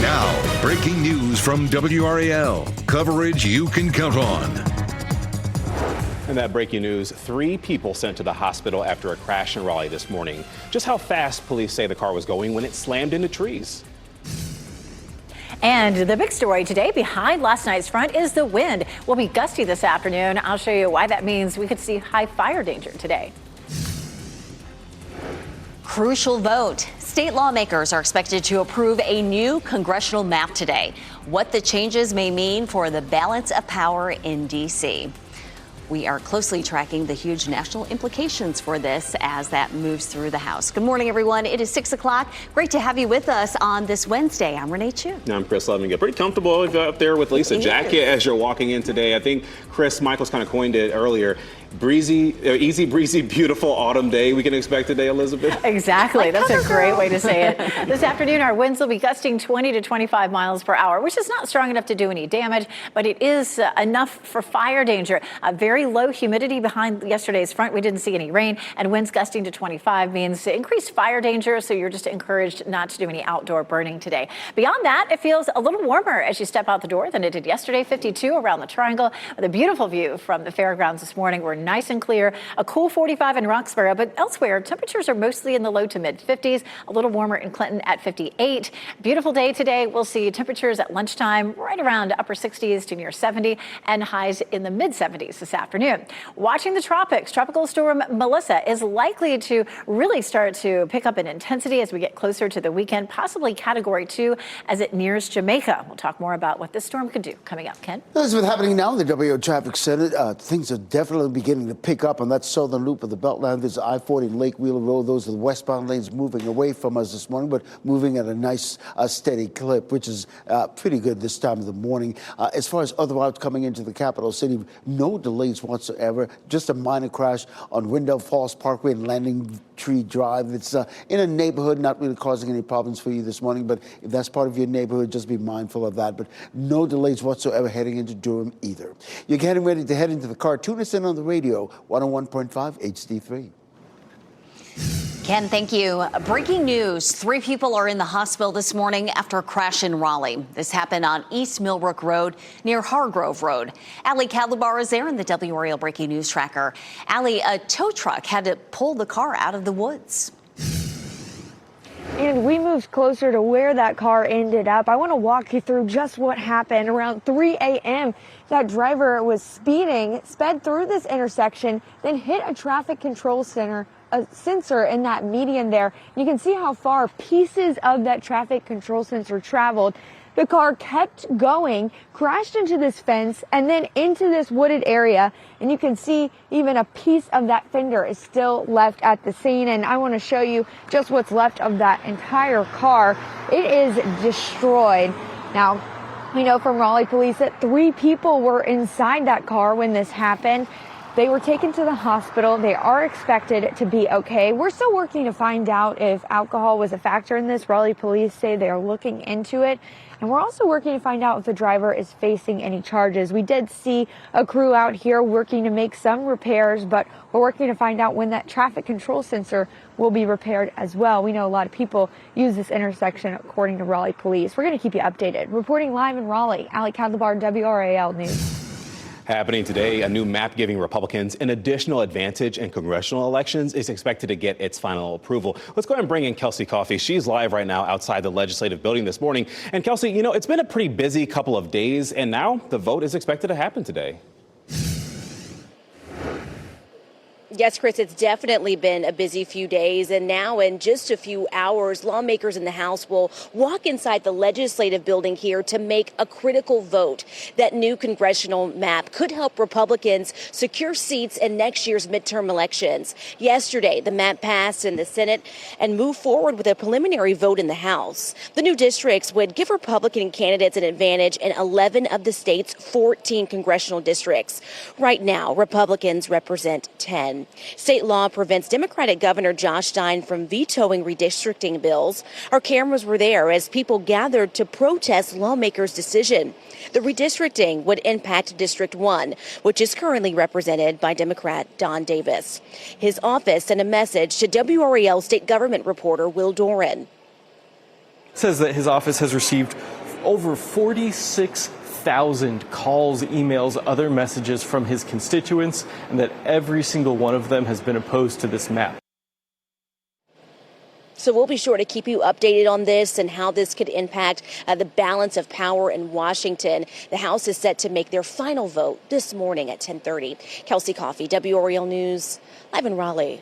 Now, breaking news from WRAL. Coverage you can count on. And that breaking news, 3 people sent to the hospital after a crash in Raleigh this morning. Just how fast police say the car was going when it slammed into trees. And the big story today behind last night's front is the wind. Will be gusty this afternoon. I'll show you why that means we could see high fire danger today. Crucial vote. State lawmakers are expected to approve a new congressional map today. What the changes may mean for the balance of power in D.C. We are closely tracking the huge national implications for this as that moves through the House. Good morning, everyone. It is 6 o'clock. Great to have you with us on this Wednesday. I'm Renee Chu. I'm Chris Loving. Get pretty comfortable up there with Lisa jacket as you're walking in today. I think Chris Michaels kind of coined it earlier. Easy breezy, beautiful autumn day we can expect today, Elizabeth. Exactly. That's a great way to say it. This afternoon, our winds will be gusting 20 to 25 miles per hour, which is not strong enough to do any damage, but it is enough for fire danger. A very low humidity behind yesterday's front. We didn't see any rain, and winds gusting to 25 means increased fire danger, so you're just encouraged not to do any outdoor burning today. Beyond that, it feels a little warmer as you step out the door than it did yesterday. 52 around the Triangle with a beautiful view from the fairgrounds this morning. We're nice and clear. A cool 45 in Roxborough, but elsewhere, temperatures are mostly in the low to mid 50s. A little warmer in Clinton at 58. Beautiful day today. We'll see temperatures at lunchtime right around upper 60s to near 70 and highs in the mid 70s this afternoon. Watching the tropics, Tropical Storm Melissa is likely to really start to pick up in intensity as we get closer to the weekend, possibly Category 2 as it nears Jamaica. We'll talk more about what this storm could do coming up. Ken? This is what's happening now in the WO Traffic Center. Things are definitely beginning to pick up on that southern loop of the Beltline. There's I-40 and Lake Wheeler Road. Those are the westbound lanes moving away from us this morning, but moving at a nice, steady clip, which is pretty good this time of the morning. As far as other routes coming into the capital city, no delays whatsoever. Just a minor crash on Wendell Falls Parkway and Landing Tree Drive. It's in a neighborhood, not really causing any problems for you this morning, but if that's part of your neighborhood, just be mindful of that. But no delays whatsoever heading into Durham either. You're getting ready to head into the car. Tune us in on the radio, 101.5 HD3. Ken, thank you. Breaking news. 3 people are in the hospital this morning after a crash in Raleigh. This happened on East Millbrook Road near Hargrove Road. Allie Cadlabar is there in the WRAL Breaking News Tracker. Allie, a tow truck had to pull the car out of the woods. And we moved closer to where that car ended up. I want to walk you through just what happened. Around 3 a.m., that driver was speeding, sped through this intersection, then hit a traffic control sensor in that median there. You can see how far pieces of that traffic control sensor traveled. The car kept going, crashed into this fence, and then into this wooded area. And you can see even a piece of that fender is still left at the scene. And I want to show you just what's left of that entire car. It is destroyed. Now, we know from Raleigh police that 3 people were inside that car when this happened. They were taken to the hospital. They are expected to be okay. We're still working to find out if alcohol was a factor in this. Raleigh police say they are looking into it. And we're also working to find out if the driver is facing any charges. We did see a crew out here working to make some repairs, but we're working to find out when that traffic control sensor will be repaired as well. We know a lot of people use this intersection, according to Raleigh police. We're going to keep you updated. Reporting live in Raleigh, Allie Cadlabar, WRAL News. Happening today, a new map giving Republicans an additional advantage in congressional elections is expected to get its final approval. Let's go ahead and bring in Kelsey Coffey. She's live right now outside the legislative building this morning. And Kelsey, you know, it's been a pretty busy couple of days, and now the vote is expected to happen today. Yes, Chris, it's definitely been a busy few days, and now in just a few hours, lawmakers in the House will walk inside the legislative building here to make a critical vote. That new congressional map could help Republicans secure seats in next year's midterm elections. Yesterday, the map passed in the Senate and moved forward with a preliminary vote in the House. The new districts would give Republican candidates an advantage in 11 of the state's 14 congressional districts. Right now, Republicans represent 10. State law prevents Democratic Governor Josh Stein from vetoing redistricting bills. Our cameras were there as people gathered to protest lawmakers' decision. The redistricting would impact District 1, which is currently represented by Democrat Don Davis. His office sent a message to WRAL state government reporter Will Doran. Says that his office has received over 46,000 calls, emails, other messages from his constituents, and that every single one of them has been opposed to this map. So we'll be sure to keep you updated on this and how this could impact the balance of power in Washington. The House is set to make their final vote this morning at 10:30. Kelsey Coffey, WRAL News, live in Raleigh.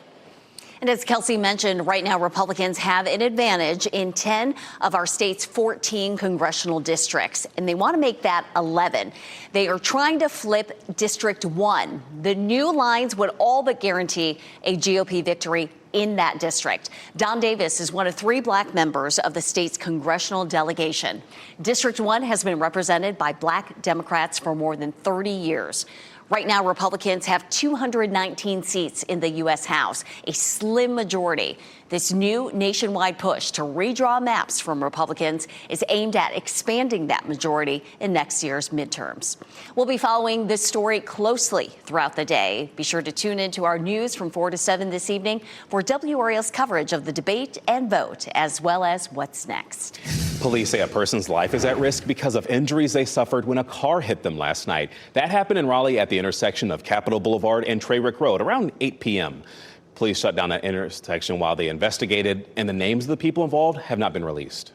And as Kelsey mentioned, right now Republicans have an advantage in 10 of our state's 14 congressional districts, and they want to make that 11. They are trying to flip District 1. The new lines would all but guarantee a GOP victory in that district. Don Davis is one of 3 black members of the state's congressional delegation. District 1 has been represented by black Democrats for more than 30 years. Right now, Republicans have 219 seats in the U.S. House, a slim majority. This new nationwide push to redraw maps from Republicans is aimed at expanding that majority in next year's midterms. We'll be following this story closely throughout the day. Be sure to tune into our news from 4 to 7 this evening for WRAL's coverage of the debate and vote, as well as what's next. Police say a person's life is at risk because of injuries they suffered when a car hit them last night. That happened in Raleigh at the intersection of Capitol Boulevard and Trayrick Road around 8 p.m. Police shut down that intersection while they investigated, and the names of the people involved have not been released.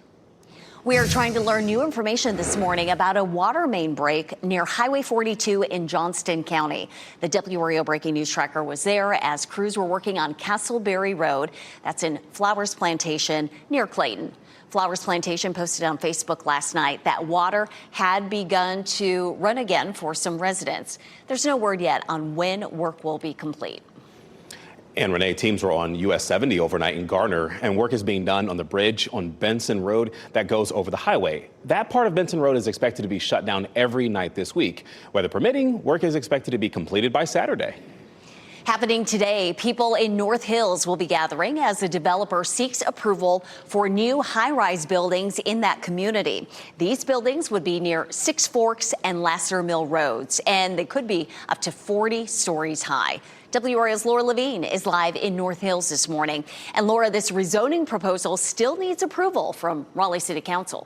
We are trying to learn new information this morning about a water main break near Highway 42 in Johnston County. The WRAL Breaking News Tracker was there as crews were working on Castleberry Road. That's in Flowers Plantation near Clayton. Flowers Plantation posted on Facebook last night that water had begun to run again for some residents. There's no word yet on when work will be complete. And Renee, teams were on US 70 overnight in Garner, and work is being done on the bridge on Benson Road that goes over the highway. That part of Benson Road is expected to be shut down every night this week. Weather permitting, work is expected to be completed by Saturday. Happening today, people in North Hills will be gathering as the developer seeks approval for new high-rise buildings in that community. These buildings would be near Six Forks and Lasser Mill Roads, and they could be up to 40 stories high. WRAL's Laura Levine is live in North Hills this morning. And Laura, this rezoning proposal still needs approval from Raleigh City Council.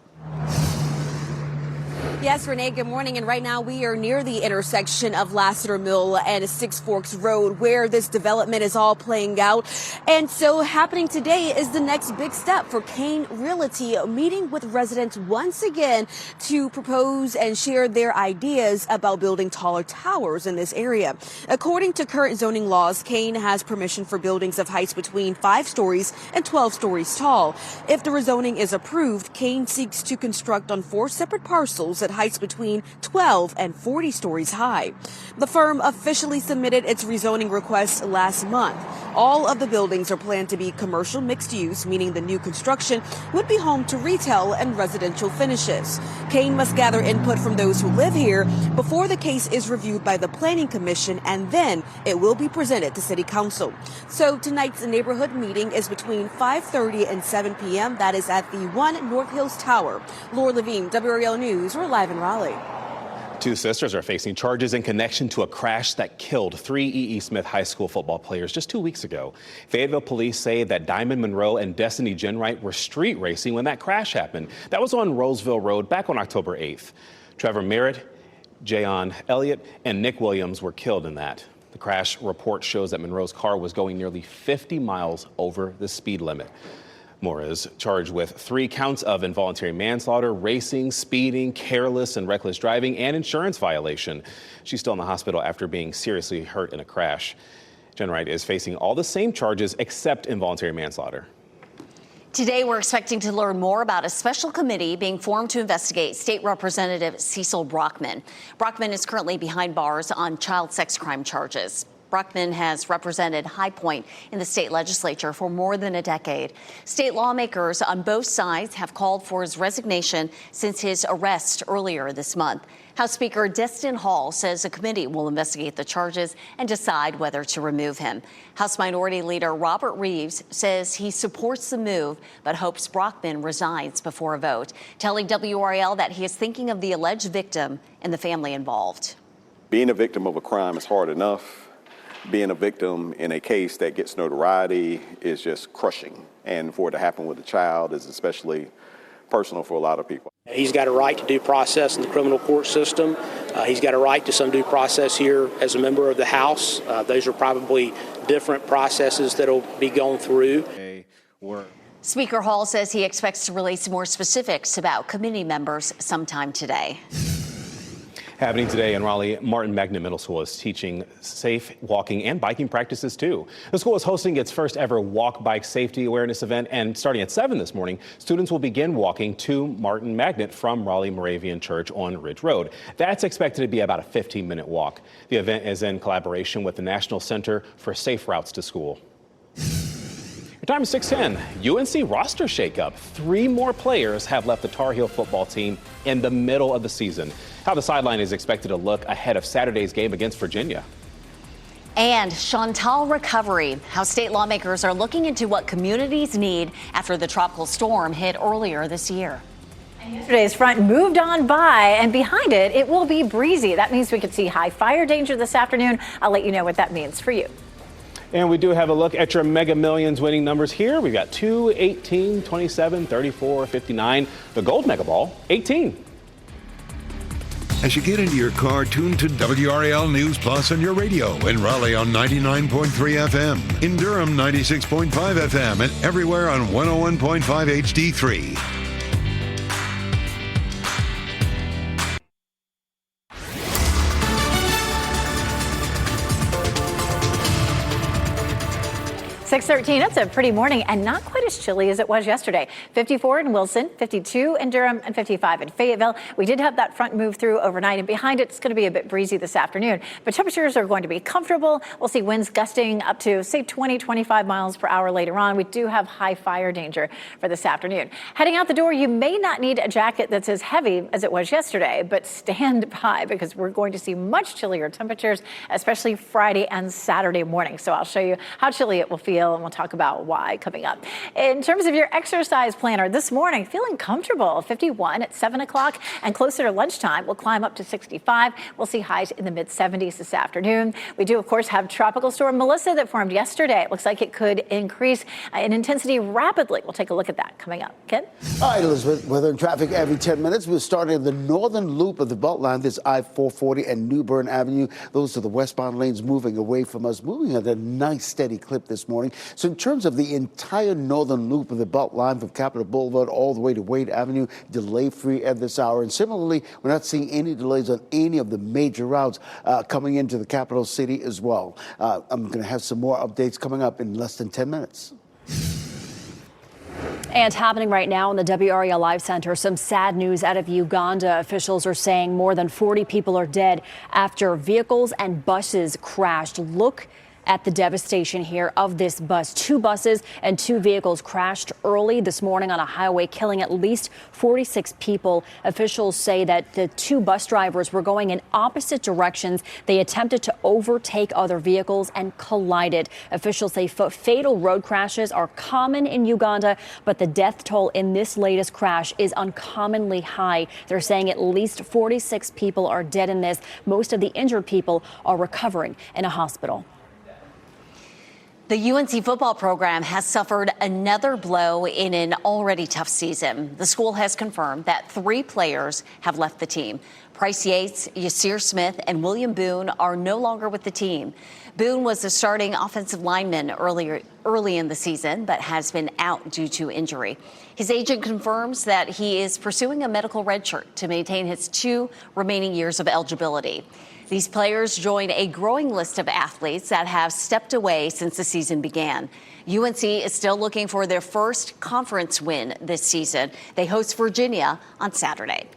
Yes, Renee, good morning. And right now we are near the intersection of Lassiter Mill and Six Forks Road where this development is all playing out. And so happening today is the next big step for Kane Realty, meeting with residents once again to propose and share their ideas about building taller towers in this area. According to current zoning laws, Kane has permission for buildings of heights between 5 stories and 12 stories tall. If the rezoning is approved, Kane seeks to construct on 4 separate parcels at heights between 12 and 40 stories high. The firm officially submitted its rezoning request last month. All of the buildings are planned to be commercial mixed use, meaning the new construction would be home to retail and residential finishes. Kane must gather input from those who live here before the case is reviewed by the Planning Commission, and then it will be presented to City Council. So tonight's neighborhood meeting is between 5:30 and 7 p.m. That is at the 1 North Hills Tower. Laura Levine, WRAL News. We're live in Raleigh. 2 sisters are facing charges in connection to a crash that killed 3 E.E. Smith High School football players just 2 weeks ago. Fayetteville police say that Diamond Monroe and Destiny Jenwright were street racing when that crash happened. That was on Roseville Road back on October 8th. Trevor Merritt, Jayon Elliott, and Nick Williams were killed in that. The crash report shows that Monroe's car was going nearly 50 miles over the speed limit. Moore is charged with 3 counts of involuntary manslaughter, racing, speeding, careless and reckless driving, and insurance violation. She's still in the hospital after being seriously hurt in a crash. Jenwright is facing all the same charges except involuntary manslaughter. Today, we're expecting to learn more about a special committee being formed to investigate State Representative Cecil Brockman. Brockman is currently behind bars on child sex crime charges. Brockman has represented High Point in the state legislature for more than a decade. State lawmakers on both sides have called for his resignation since his arrest earlier this month. House Speaker Destin Hall says a committee will investigate the charges and decide whether to remove him. House Minority Leader Robert Reeves says he supports the move, but hopes Brockman resigns before a vote, telling WRAL that he is thinking of the alleged victim and the family involved. Being a victim of a crime is hard enough. Being a victim in a case that gets notoriety is just crushing. And for it to happen with a child is especially personal for a lot of people. He's got a right to due process in the criminal court system. He's got a right to some due process here as a member of the House. Those are probably different processes that will be going through. Speaker Hall says he expects to release more specifics about committee members sometime today. Happening today in Raleigh, Martin Magnet Middle School is teaching safe walking and biking practices too. The school is hosting its first ever walk bike safety awareness event, and starting at 7 this morning, students will begin walking to Martin Magnet from Raleigh Moravian Church on Ridge Road. That's expected to be about a 15-minute walk. The event is in collaboration with the National Center for Safe Routes to School. Your time is 6:10. UNC roster shakeup. 3 more players have left the Tar Heel football team in the middle of the season. How the sideline is expected to look ahead of Saturday's game against Virginia. And Chantal recovery. How state lawmakers are looking into what communities need after the tropical storm hit earlier this year. Yesterday's front moved on by, and behind it, it will be breezy. That means we could see high fire danger this afternoon. I'll let you know what that means for you. And we do have a look at your Mega Millions winning numbers here. We've got 2, 18, 27, 34, 59. The gold Mega Ball, 18. As you get into your car, tune to WRAL News Plus on your radio. In Raleigh on 99.3 FM. In Durham, 96.5 FM. And everywhere on 101.5 HD3. .13, it's a pretty morning and not quite as chilly as it was yesterday. 54 in Wilson, 52 in Durham, and 55 in Fayetteville. We did have that front move through overnight, and behind it, it's going to be a bit breezy this afternoon. But temperatures are going to be comfortable. We'll see winds gusting up to, say, 20, 25 miles per hour later on. We do have high fire danger for this afternoon. Heading out the door, you may not need a jacket that's as heavy as it was yesterday, but stand by because we're going to see much chillier temperatures, especially Friday and Saturday morning. So I'll show you how chilly it will feel, and we'll talk about why coming up. In terms of your exercise planner this morning, feeling comfortable. 51 at 7 o'clock, and closer to lunchtime, we'll climb up to 65. We'll see highs in the mid-70s this afternoon. We do, of course, have Tropical Storm Melissa that formed yesterday. It looks like it could increase in intensity rapidly. We'll take a look at that coming up. Ken? All right, Elizabeth, weather and traffic every 10 minutes. We're starting in the northern loop of the Beltline. There's I-440 and New Bern Avenue. Those are the westbound lanes moving away from us, moving at a nice steady clip this morning. So in terms of the entire northern loop of the Beltline from Capitol Boulevard all the way to Wade Avenue, delay-free at this hour. And similarly, we're not seeing any delays on any of the major routes coming into the capital city as well. I'm going to have some more updates coming up in less than 10 minutes. And happening right now in the WRAL Live Center, some sad news out of Uganda. Officials are saying more than 40 people are dead after vehicles and buses crashed. Look at the devastation here of this bus. 2 buses and 2 vehicles crashed early this morning on a highway, killing at least 46 people. Officials say that the 2 bus drivers were going in opposite directions. They attempted to overtake other vehicles and collided. Officials say fatal road crashes are common in Uganda, but the death toll in this latest crash is uncommonly high. They're saying at least 46 people are dead in this. Most of the injured people are recovering in a hospital. The UNC football program has suffered another blow in an already tough season. The school has confirmed that 3 players have left the team. Price Yates, Yasir Smith, and William Boone are no longer with the team. Boone was the starting offensive lineman early in the season, but has been out due to injury. His agent confirms that he is pursuing a medical redshirt to maintain his 2 remaining years of eligibility. These players join a growing list of athletes that have stepped away since the season began. UNC is still looking for their first conference win this season. They host Virginia on Saturday.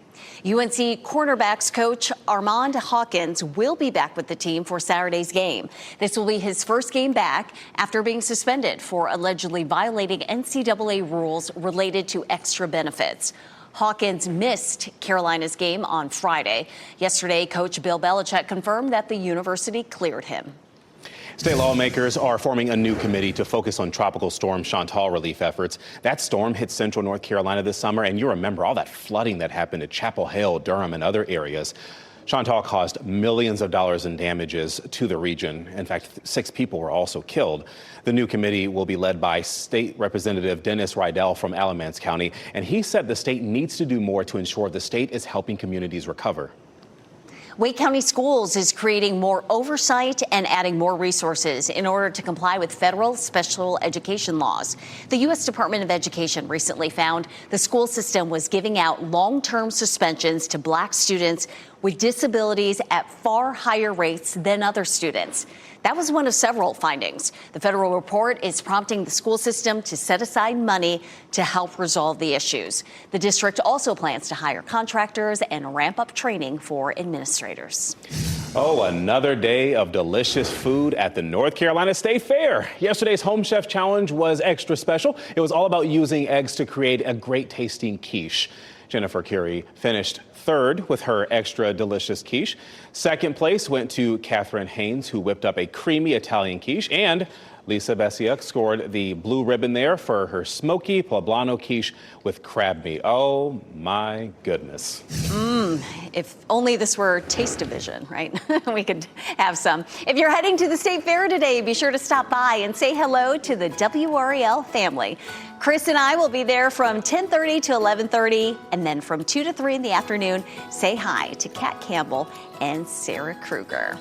UNC cornerbacks coach Armand Hawkins will be back with the team for Saturday's game. This will be his first game back after being suspended for allegedly violating NCAA rules related to extra benefits. Hawkins missed Carolina's game on Friday. Yesterday, Coach Bill Belichick confirmed that the university cleared him. State lawmakers are forming a new committee to focus on Tropical Storm Chantal relief efforts. That storm hit central North Carolina this summer, and you remember all that flooding that happened at Chapel Hill, Durham, and other areas. Chantal caused millions of dollars in damages to the region. In fact, 6 people were also killed. The new committee will be led by State Representative Dennis Rydell from Alamance County, and he said the state needs to do more to ensure the state is helping communities recover. Wake County Schools is creating more oversight and adding more resources in order to comply with federal special education laws. The U.S. Department of Education recently found the school system was giving out long-term suspensions to Black students with disabilities at far higher rates than other students. That was one of several findings. The federal report is prompting the school system to set aside money to help resolve the issues. The district also plans to hire contractors and ramp up training for administrators. Oh, another day of delicious food at the North Carolina State Fair. Yesterday's Home Chef Challenge was extra special. It was all about using eggs to create a great tasting quiche. Jennifer Curie finished third with her extra delicious quiche. Second place went to Catherine Haynes, who whipped up a creamy Italian quiche. And Lisa Bessiuk scored the blue ribbon there for her smoky poblano quiche with crab meat. Oh, my goodness. If only this were Taste Division, right? We could have some. If you're heading to the State Fair today, be sure to stop by and say hello to the WRAL family. Chris and I will be there from 10:30 to 11:30, and then from 2 to 3 in the afternoon, say hi to Kat Campbell and Sarah Kruger.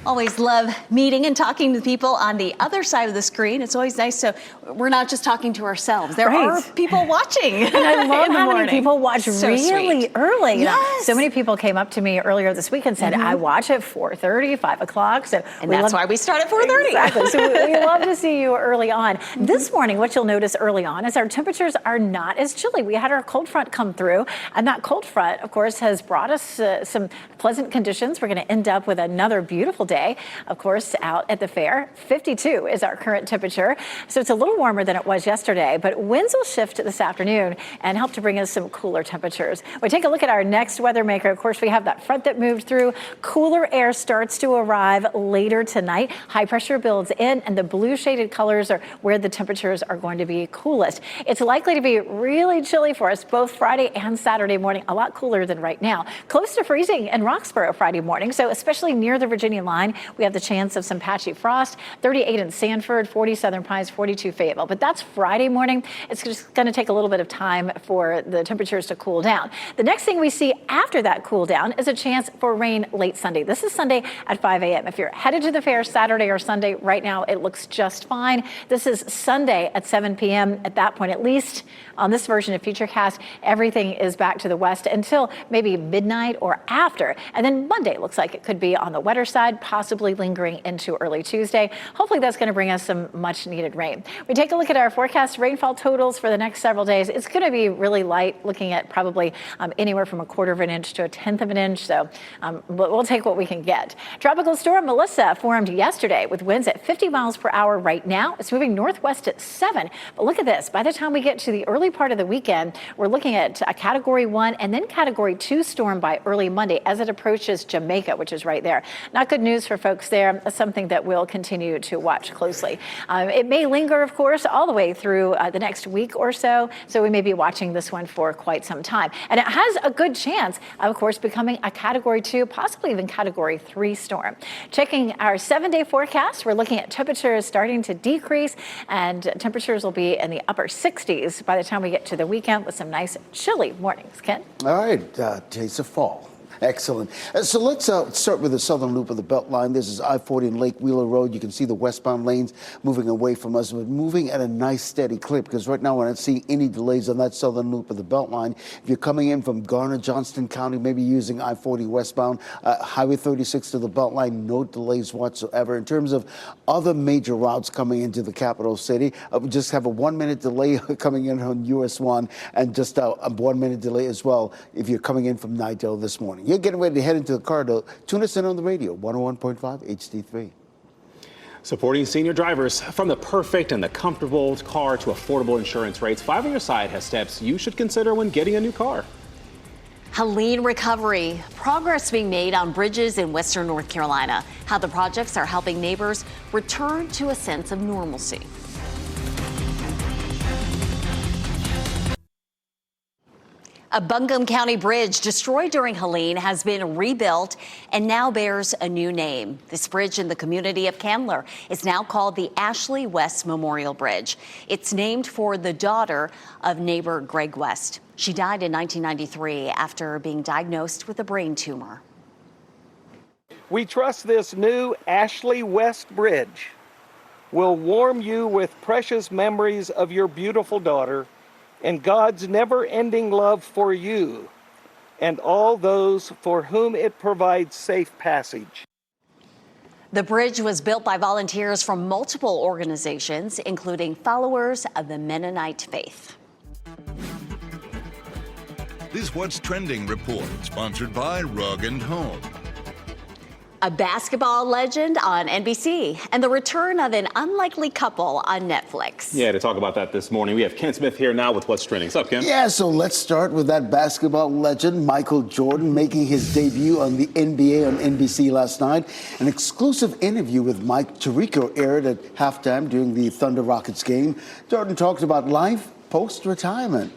Always love meeting and talking to people on the other side of the screen. It's always nice, so we're not just talking to ourselves. There are people watching. And I love how many people watch really early. Yes. So many people came up to me earlier this week and said, I watch at 4:30, 5 o'clock. So and that's why we start at 4:30. Exactly. So we love to see you early on. This morning, what you'll notice early on is our temperatures are not as chilly. We had our cold front come through, and that cold front, of course, has brought us some pleasant conditions. We're going to end up with another beautiful day, of course, out at the fair. 52 is our current temperature, so it's a little warmer than it was yesterday, but winds will shift this afternoon and help to bring us some cooler temperatures. We take a look at our next weather maker. Of course, we have that front that moved through. Cooler air starts to arrive later tonight. High pressure builds in, and the blue shaded colors are where the temperatures are going to be coolest. It's likely to be really chilly for us both Friday and Saturday morning, a lot cooler than right now. Close to freezing in Roxborough Friday morning, so especially near the Virginia line, we have the chance of some patchy frost. 38 in Sanford, 40 Southern Pines, 42 Fayetteville. But that's Friday morning. It's just going to take a little bit of time for the temperatures to cool down. The next thing we see after that cool down is a chance for rain late Sunday. This is Sunday at 5 a.m. If you're headed to the fair Saturday or Sunday, right now it looks just fine. This is Sunday at 7 p.m. At that point, at least on this version of Futurecast, everything is back to the west until maybe midnight or after. And then Monday looks like it could be on the wetter side, possibly lingering into early Tuesday. Hopefully that's going to bring us some much needed rain. We take a look at our forecast rainfall totals for the next several days. It's going to be really light, looking at probably anywhere from 1/4 of an inch to 1/10 of an inch. So but we'll take what we can get. Tropical storm Melissa formed yesterday with winds at 50 miles per hour right now. It's moving northwest at 7. But look at this. By the time we get to the early part of the weekend, we're looking at a Category 1 and then Category 2 storm by early Monday as it approaches Jamaica, which is right there. Not good news for folks there. That's something that we'll continue to watch closely. It may linger, of course, all the way through the next week or so. So we may be watching this one for quite some time. And it has a good chance, of course, becoming a Category 2, possibly even Category 3 storm. Checking our 7-day forecast, we're looking at temperatures starting to decrease, and temperatures will be in the upper 60s by the time we get to the weekend with some nice chilly mornings. Ken? All right, taste of fall. Excellent. So let's start with the southern loop of the Beltline. This is I-40 and Lake Wheeler Road. You can see the westbound lanes moving away from us, but moving at a nice steady clip, because right now we're not seeing any delays on that southern loop of the Beltline. If you're coming in from Garner, Johnston County, maybe using I-40 westbound, Highway 36 to the Beltline, no delays whatsoever. In terms of other major routes coming into the capital city, we just have a 1-minute delay coming in on US 1, and just a 1-minute delay as well if you're coming in from Nidell this morning. You're getting ready to head into the car, though. Tune us in on the radio, 101.5 HD3. Supporting senior drivers. From the perfect and the comfortable car to affordable insurance rates, Five on Your Side has steps you should consider when getting a new car. Helene recovery. Progress being made on bridges in western North Carolina. How the projects are helping neighbors return to a sense of normalcy. A Buncombe County bridge destroyed during Helene has been rebuilt and now bears a new name. This bridge in the community of Candler is now called the Ashley West Memorial Bridge. It's named for the daughter of neighbor Greg West. She died in 1993 after being diagnosed with a brain tumor. We trust this new Ashley West Bridge will warm you with precious memories of your beautiful daughter and God's never-ending love for you and all those for whom it provides safe passage. The bridge was built by volunteers from multiple organizations, including followers of the Mennonite faith. This What's Trending report, sponsored by Rug & Home. A basketball legend on NBC and the return of an unlikely couple on Netflix. Yeah, to talk about that this morning, we have Ken Smith here now with What's Trending. What's up, Ken? Yeah, so let's start with that basketball legend, Michael Jordan, making his debut on the NBA on NBC last night. An exclusive interview with Mike Tirico aired at halftime during the Thunder Rockets game. Jordan talked about life post-retirement.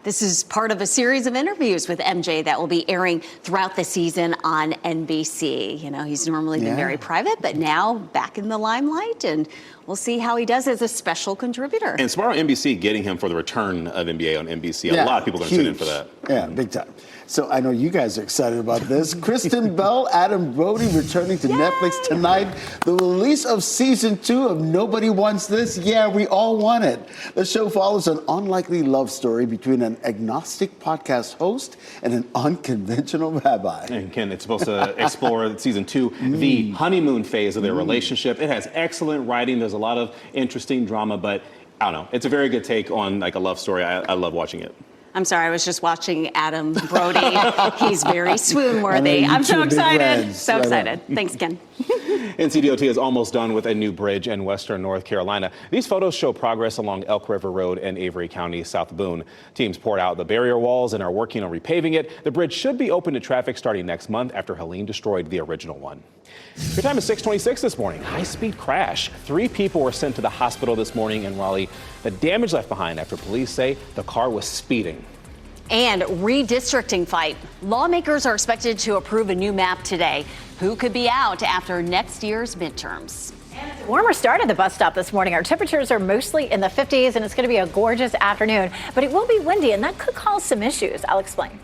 This is part of a series of interviews with MJ that will be airing throughout the season on NBC. You know, he's normally been very private, but now back in the limelight, and we'll see how he does as a special contributor. And smart on NBC getting him for the return of NBA on NBC. A lot of people are going to tune in for that. Yeah, big time. So I know you guys are excited about this. Kristen Bell, Adam Brody returning to Netflix tonight. The release of season 2 of Nobody Wants This. Yeah, we all want it. The show follows an unlikely love story between an agnostic podcast host and an unconventional rabbi. And Ken, it's supposed to explore season 2, the honeymoon phase of their relationship. It has excellent writing. There's a lot of interesting drama, but I don't know. It's a very good take on like a love story. I love watching it. I'm sorry, I was just watching Adam Brody. He's very swoon-worthy. I'm so excited. So excited. Thanks, Ken. NCDOT is almost done with a new bridge in western North Carolina. These photos show progress along Elk River Road in Avery County, South Boone. Teams poured out the barrier walls and are working on repaving it. The bridge should be open to traffic starting next month after Helene destroyed the original one. Your time is 6:26 this morning. High-speed crash. 3 people were sent to the hospital this morning in Raleigh. The damage left behind after police say the car was speeding. And redistricting fight. Lawmakers are expected to approve a new map today. Who could be out after next year's midterms? Warmer start at the bus stop this morning. Our temperatures are mostly in the 50s, and it's going to be a gorgeous afternoon. But it will be windy, and that could cause some issues. I'll explain.